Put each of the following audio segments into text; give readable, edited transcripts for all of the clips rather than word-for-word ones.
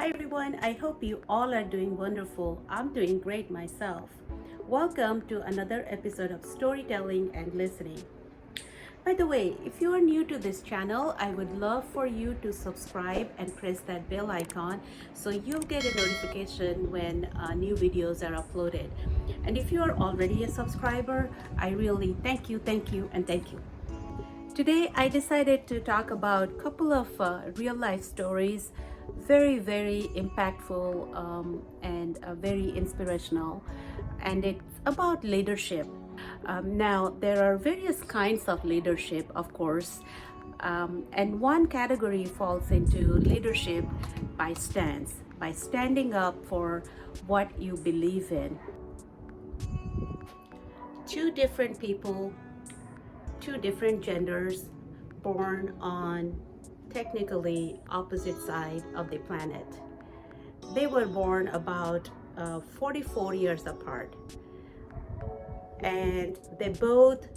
Hi everyone, I hope you all are doing wonderful. I'm doing great myself. Welcome to another episode of Storytelling and Listening. By the way, if you are new to this channel, I would love for you to subscribe and press that bell icon so you'll get a notification when new videos are uploaded. And if you are already a subscriber, I really thank you, and thank you. Today, I decided to talk about a couple of real life stories, very impactful and very inspirational. And it's about leadership. Now, there are various kinds of leadership, of course, and one category falls into leadership by stance, by standing up for what you believe in. Two different people, two different genders, born on technically opposite side of the planet. They were born about 44 years apart, and they both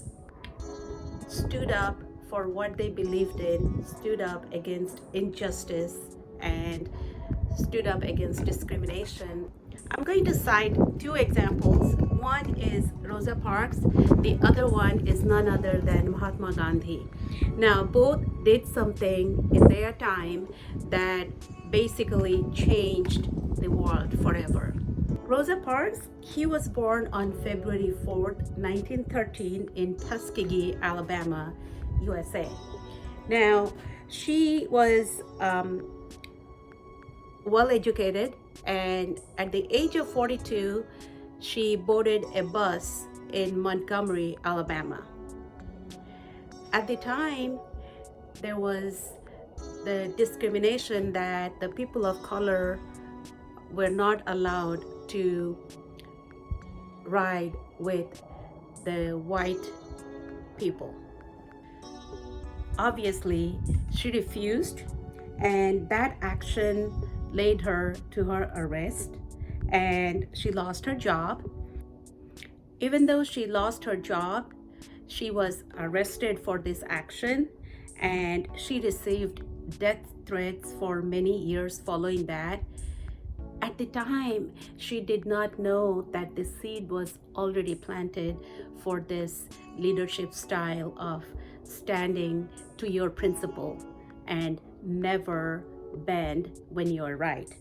stood up for what they believed in, stood up against injustice, and stood up against discrimination. I'm going to cite two examples. One is Rosa Parks, the other one is none other than Mahatma Gandhi. Now, both did something in their time that basically changed the world forever. Rosa Parks, he was born on February 4th, 1913 in Tuskegee, Alabama, USA. Now, she was well educated, and at the age of 42, she boarded a bus in Montgomery, Alabama. At the time, there was the discrimination that the people of color were not allowed to ride with the white people. Obviously, she refused, and that action led her to her arrest, and she lost her job. Even though she lost her job, she was arrested for this action, and she received death threats for many years following that. At the time, she did not know that the seed was already planted for this leadership style of standing to your principle and never bend when you're right.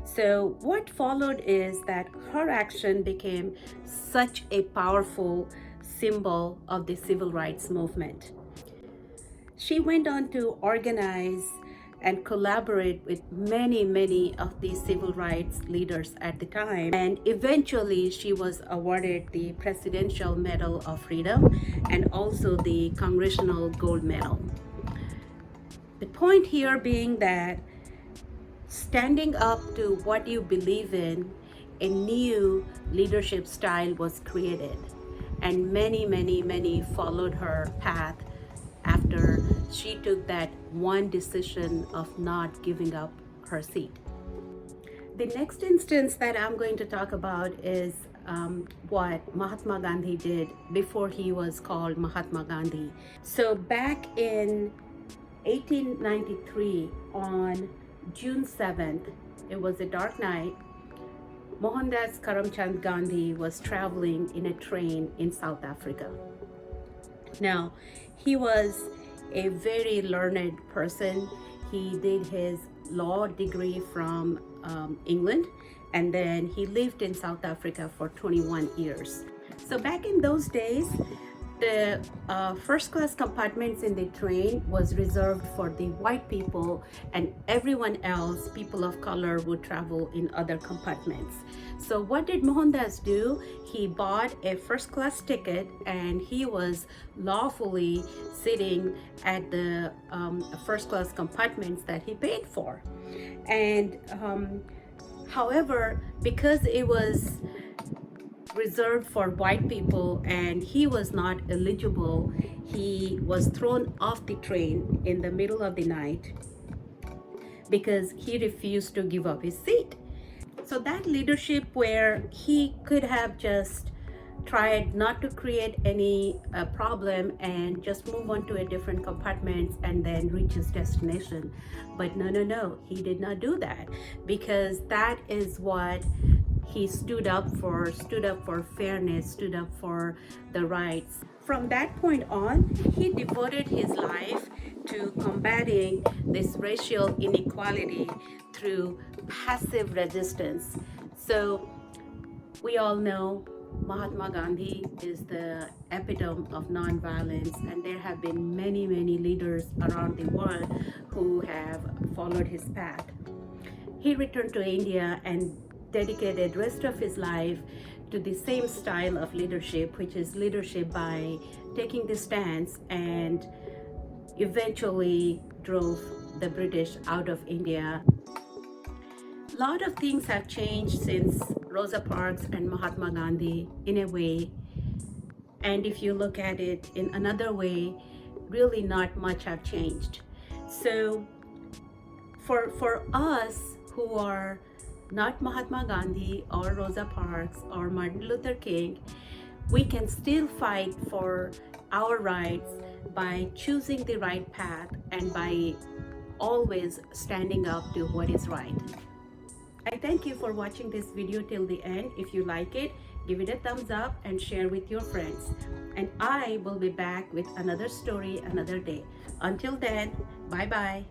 So what followed is that her action became such a powerful symbol of the civil rights movement. She went on to organize and collaborate with many of the civil rights leaders at the time. And eventually she was awarded the Presidential Medal of Freedom and also the Congressional Gold Medal. The point here being that standing up to what you believe in, a new leadership style was created, and many followed her path after she took that one decision of not giving up her seat. The next instance that I'm going to talk about is what Mahatma Gandhi did before he was called Mahatma Gandhi. So back in 1893, on June 7th, it was a dark night, Mohandas Karamchand Gandhi was traveling in a train in South Africa. Now, he was a very learned person. He did his law degree from England, and then he lived in South Africa for 21 years. So back in those days, the first class compartments in the train was reserved for the white people, and everyone else, people of color, would travel in other compartments. So what did Mohandas do? He bought a first class ticket, and he was lawfully sitting at the first class compartments that he paid for. And however, because it was reserved for white people and he was not eligible, he was thrown off the train in the middle of the night because he refused to give up his seat. So that leadership, where he could have just tried not to create any problem and just move on to a different compartments and then reach his destination. But no, no, no, he did not do that, because that is what he stood up for fairness, stood up for the rights. From that point on, he devoted his life to combating this racial inequality through passive resistance. So we all know Mahatma Gandhi is the epitome of nonviolence, and there have been many, many leaders around the world who have followed his path. He returned to India and dedicated rest of his life to the same style of leadership, which is leadership by taking the stance, and eventually drove the British out of India. A lot of things have changed since Rosa Parks and Mahatma Gandhi in a way. And if you look at it in another way, really not much have changed. So for us who are not Mahatma Gandhi or Rosa Parks or Martin Luther King, we can still fight for our rights by choosing the right path and by always standing up to what is right. I thank you for watching this video till the end. If you like it, give it a thumbs up and share with your friends. And I will be back with another story another day. Until then, bye-bye.